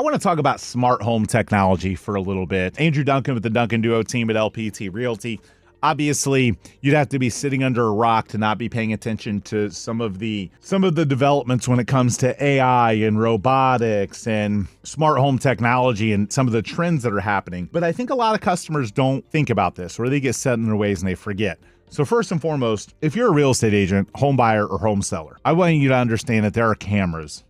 want to talk about smart home technology for a little bit. Andrew Duncan with the Duncan Duo team at LPT Realty. Obviously, you'd have to be sitting under a rock to not be paying attention to some of the developments when it comes to AI and robotics and smart home technology and some of the trends that are happening. But I think a lot of customers don't think about this, or they get set in their ways and they forget. So first and foremost, if you're a real estate agent, home buyer, or home seller, I want you to understand that there are cameras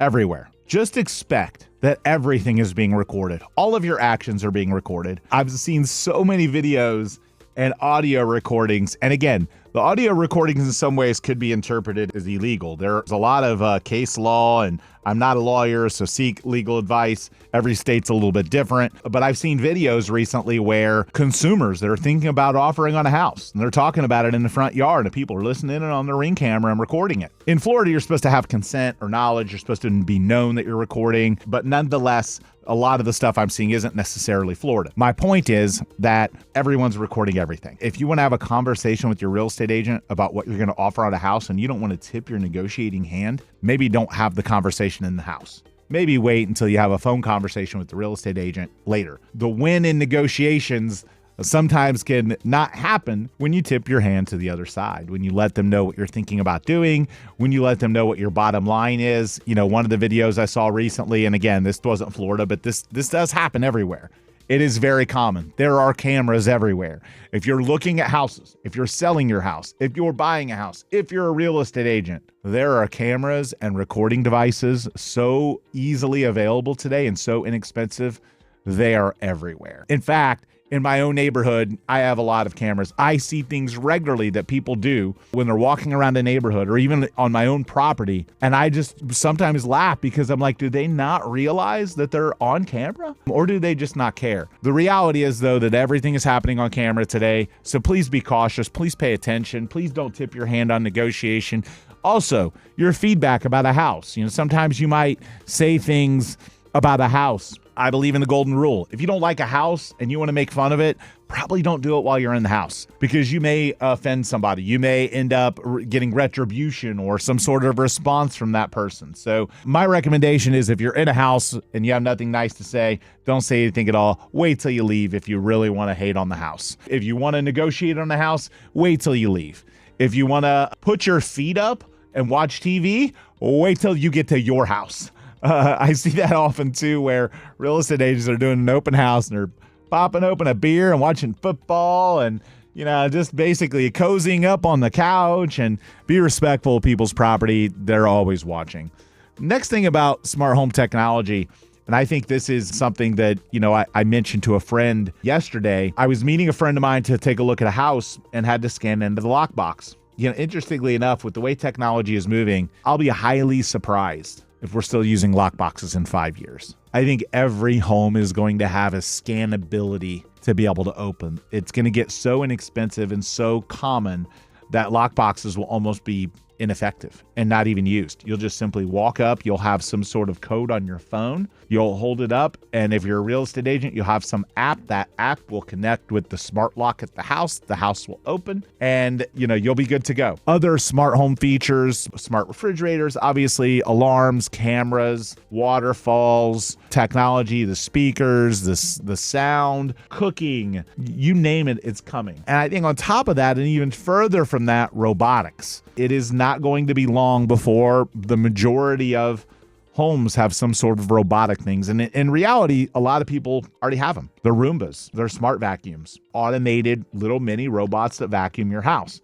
everywhere. Just expect that everything is being recorded. All of your actions are being recorded. I've seen so many videos and audio recordings. And again, the audio recordings in some ways could be interpreted as illegal. There's a lot of case law, and I'm not a lawyer, so seek legal advice. Every state's a little bit different. But I've seen videos recently where consumers that are thinking about offering on a house, and they're talking about it in the front yard, and people are listening in on their Ring camera and recording it. In Florida, you're supposed to have consent or knowledge. You're supposed to be known that you're recording. But nonetheless, a lot of the stuff I'm seeing isn't necessarily Florida. My point is that everyone's recording everything. If you want to have a conversation with your real estate agent about what you're going to offer on a house and you don't want to tip your negotiating hand, maybe don't have the conversation in the house. Maybe wait until you have a phone conversation with the real estate agent later. The win in negotiations sometimes can not happen when you tip your hand to the other side, when you let them know what you're thinking about doing, when you let them know what your bottom line is. You know, one of the videos I saw recently, and again, this wasn't Florida, but this does happen everywhere. It is very common. There are cameras everywhere. If you're looking at houses, if you're selling your house, if you're buying a house, if you're a real estate agent, there are cameras and recording devices so easily available today and so inexpensive. They are everywhere. In fact, in my own neighborhood, I have a lot of cameras. I see things regularly that people do when they're walking around a neighborhood or even on my own property. And I just sometimes laugh because I'm like, do they not realize that they're on camera? Or do they just not care? The reality is, though, that everything is happening on camera today. So please be cautious. Please pay attention. Please don't tip your hand on negotiation. Also, your feedback about a house. You know, sometimes you might say things about a house. I believe in the golden rule. If you don't like a house and you want to make fun of it, probably don't do it while you're in the house because you may offend somebody. You may end up getting retribution or some sort of response from that person. So my recommendation is if you're in a house and you have nothing nice to say, don't say anything at all. Wait till you leave if you really want to hate on the house. If you want to negotiate on the house, wait till you leave. If you want to put your feet up and watch TV, wait till you get to your house. I see that often too, where real estate agents are doing an open house and they're popping open a beer and watching football and, you know, just basically cozying up on the couch. And be respectful of people's property. They're always watching. Next thing about smart home technology, and I think this is something that, you know, I mentioned to a friend yesterday. I was meeting a friend of mine to take a look at a house and had to scan into the lockbox. You know, interestingly enough, with the way technology is moving, I'll be highly surprised if we're still using lockboxes in 5 years. I think every home is going to have a scannability to be able to open. It's going to get so inexpensive and so common that lockboxes will almost be ineffective and not even used. You'll just simply walk up, you'll have some sort of code on your phone, you'll hold it up, and if you're a real estate agent, you'll have some app. That app will connect with the smart lock at the house will open, and you'll be good to go. Other smart home features, smart refrigerators, obviously alarms, cameras, waterfalls, technology, the speakers, the sound, cooking, you name it, it's coming. And I think on top of that, and even further from that, robotics. It is not going to be long before the majority of homes have some sort of robotic things. And in reality, a lot of people already have them. They're Roombas, they're smart vacuums, automated little mini robots that vacuum your house.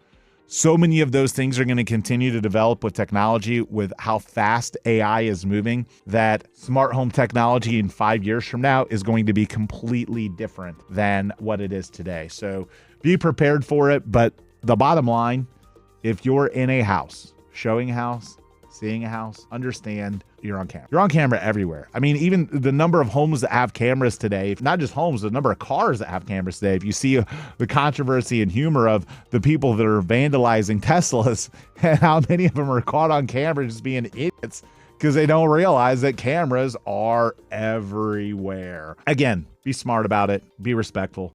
So many of those things are going to continue to develop with technology, with how fast AI is moving, that smart home technology in 5 years from now is going to be completely different than what it is today. So be prepared for it. But the bottom line, if you're in a house, showing a house, seeing a house, understand you're on camera. You're on camera everywhere. I mean, even the number of homes that have cameras today, not just homes, the number of cars that have cameras today. If you see the controversy and humor of the people that are vandalizing Teslas and how many of them are caught on camera just being idiots because they don't realize that cameras are everywhere. Again, be smart about it. Be respectful.